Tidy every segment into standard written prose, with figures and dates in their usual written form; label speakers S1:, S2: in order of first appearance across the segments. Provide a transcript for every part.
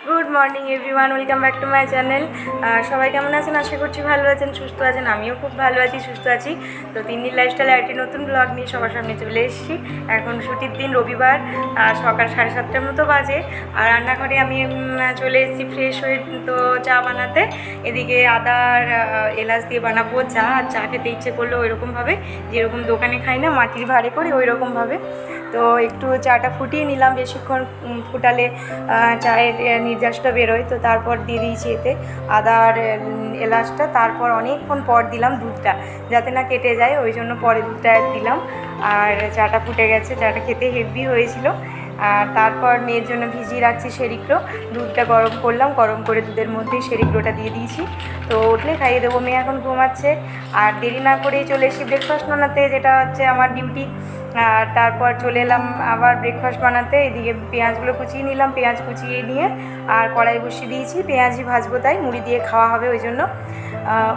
S1: Good morning everyone, welcome back to my channel. সবাই কেমন আছেন? আশা করছি ভালো আছেন, সুস্থ আছেন। আমিও খুব ভালো আছি, সুস্থ আছি। তো 3 দিন লাইফস্টাইল একটি নতুন ব্লগ নিয়ে সবার সামনে চলে এসেছি। এখন ছুটির দিন, রবিবার, সকাল 7:30টার মতো বাজে। আর রান্নাঘরে আমি চলে এসেছি ফ্রেশ হয়ে, তো চা বানাতে। এদিকে আদার এলাচ দিয়ে বানাবো চা। আর চা খেতে ইচ্ছে করলো ওইরকমভাবে, যেরকম দোকানে খাই না, মাটির ভাঁড়ে করে ওইরকমভাবে। তো একটু চাটা ফুটিয়ে নিলাম, বেশিক্ষণ ফুটালে চায়ের নির্যাসটা বেরোয়। তো তারপর দিয়ে দিয়েছি এতে আদা আর এলাচটা। তারপর অনেকক্ষণ পর দিলাম দুধটা, যাতে না কেটে যায়, ওই জন্য পরে দুধটা দিলাম। আর চাটা ফুটে গেছে, চাটা খেতে হেভি হয়েছিল। আর তারপর মেয়ের জন্য ভিজিয়ে রাখছি সেরিগ্রো। দুধটা গরম করলাম, গরম করে দুধের মধ্যেই সেরিগ্রোটা দিয়ে দিয়েছি। তো উঠলে খাইয়ে দেবো। মেয়ে এখন ঘুমাচ্ছে। আর দেরি না করেই চলে এসেছি ব্রেকফাস্ট বানাতে, যেটা হচ্ছে আমার ডিউটি। আর তারপর চলে এলাম আবার ব্রেকফাস্ট বানাতে। এদিকে পেঁয়াজগুলো কুচিয়ে নিলাম, পেঁয়াজ কুচিয়ে নিয়ে আর কড়াই বসিয়ে দিয়েছি। পেঁয়াজই ভাজবো, তাই মুড়ি দিয়ে খাওয়া হবে ওই জন্য।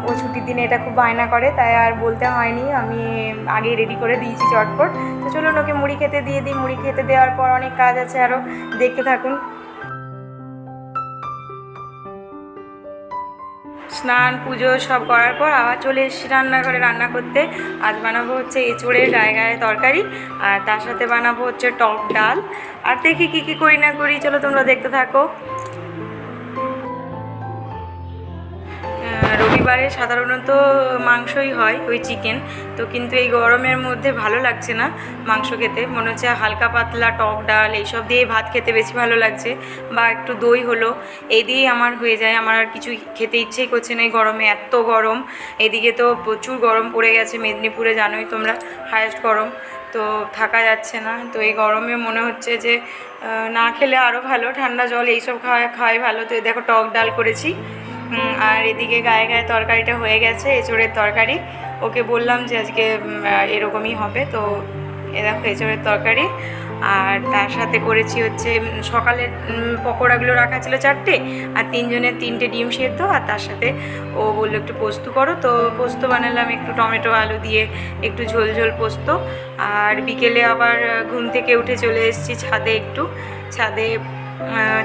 S1: ও ছুটির দিনে এটা খুব বায়না করে, তাই আর বলতে হয়নি, আমি আগেই রেডি করে দিয়েছি চটপট। তো চলুন ওকে মুড়ি খেতে দিয়ে দিই। মুড়ি খেতে দেওয়ার পর অনেক কাজ আছে আরও, দেখতে থাকুন। স্নান পুজো সব করার পর আবার চলে এসেছি রান্নাঘরে রান্না করতে। আজ বানাবো হচ্ছে এঁচোড়ের গায়ে গায়ে তরকারি, আর তার সাথে বানাবো হচ্ছে টক ডাল। আর দেখি কী করি না করি, চলো তোমরা দেখতে থাকো। রবিবারে সাধারণত মাংসই হয়, ওই চিকেন। তো কিন্তু এই গরমের মধ্যে ভালো লাগছে না মাংস খেতে, মনে হচ্ছে হালকা পাতলা টক ডাল এইসব দিয়ে ভাত খেতে বেশি ভালো লাগছে, বা একটু দই হলো, এই দিয়েই আমার হয়ে যায়। আমার আর কিছু খেতে ইচ্ছেই করছে না এই গরমে, এত গরম। এদিকে তো প্রচুর গরম পড়ে গেছে মেদিনীপুরে, জানোই তোমরা, হায়েস্ট গরম। তো থাকা যাচ্ছে না। তো এই গরমে মনে হচ্ছে যে না খেলে আরও ভালো, ঠান্ডা জল এইসব খাওয়াই ভালো। তো দেখো টক ডাল করেছি। আর এদিকে গায়ে গায়ে তরকারিটা হয়ে গেছে, এঁচোড়ের তরকারি। ওকে বললাম যে আজকে এরকমই হবে। তো এ দেখো এঁচোড়ের তরকারি। আর তার সাথে করেছি হচ্ছে সকালের পকোড়াগুলো রাখা ছিল 4টে, আর 3জনের 3টে ডিম সেদ্ধ। আর তার সাথে ও বললো একটু পোস্ত করো, তো পোস্ত বানালাম একটু টমেটো আলু দিয়ে, একটু ঝোল ঝোল পোস্ত। আর বিকেলে আবার ঘুম থেকে উঠে চলে এসেছি ছাদে একটু।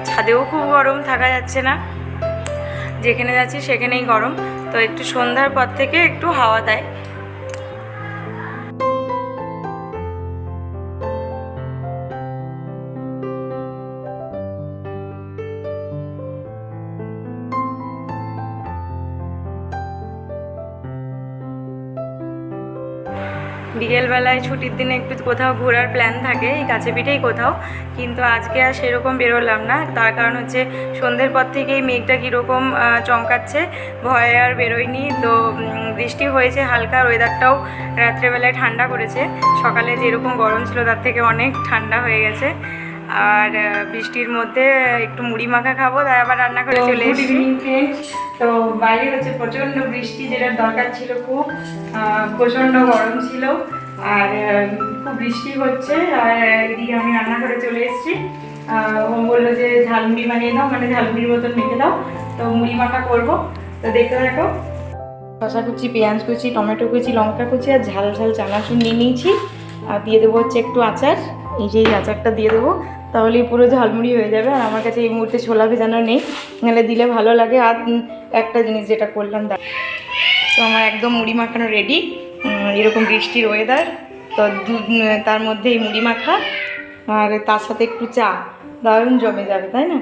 S1: ছাদেও খুব গরম, থাকা যাচ্ছে না, যেখানে যাচ্ছি সেখানেই গরম। তো একটু সন্ধ্যার পর থেকে একটু হাওয়া দেয়। বিকেলবেলায় ছুটির দিনে একটু কোথাও ঘোরার প্ল্যান থাকে, এই কাছে পিঠেই কোথাও। কিন্তু আজকে আর সেরকম বেরোলাম না, তার কারণ হচ্ছে সন্ধ্যের পর থেকেই মেঘটা কীরকম চমকাচ্ছে, ভয়ে আর বেরোয়নি। তো বৃষ্টি হয়েছে হালকা, ওয়েদারটাও রাত্রেবেলায় ঠান্ডা করেছে। সকালে যেরকম গরম ছিল তার থেকে অনেক ঠান্ডা হয়ে গেছে। আর বৃষ্টির মধ্যে একটু মুড়ি মাখা খাবো, তাই আবার রান্না করে চলে এসেছি। তো বাইরে হচ্ছে প্রচণ্ড বৃষ্টি, যেটা দরকার ছিল খুব, প্রচণ্ড গরম ছিল, আর খুব বৃষ্টি হচ্ছে। আর এদিকে আমি রান্না করে চলে এসেছি। ও বললো যে ঝালমুড়ি বানিয়ে দাও, মানে ঝালমুড়ির মতন মেখে দাও। তো মুড়ি মাখা করবো, তো দেখতে থাকো। শসা কুচি, পেঁয়াজ কুচি, টমেটো কুচি, লঙ্কা কুচি আর ঝাল ঝাল চানাচুর নিয়ে নিয়েছি। আর দিয়ে দেবো হচ্ছে একটু আচার, এই যে আচারটা দিয়ে দেবো, তাহলেই পুরো ঝালমুড়ি হয়ে যাবে। আর আমার কাছে এই মুহূর্তে ছোলা ভেজানো নেই, নাহলে দিলে ভালো লাগে। আর একটা জিনিস যেটা করলাম, তো আমার একদম মুড়ি মাখানো রেডি। এরকম বৃষ্টির ওয়েদার, তো তার মধ্যে এই মুড়ি মাখা আর তার সাথে একটু চা, দারুণ জমে যাবে, তাই না?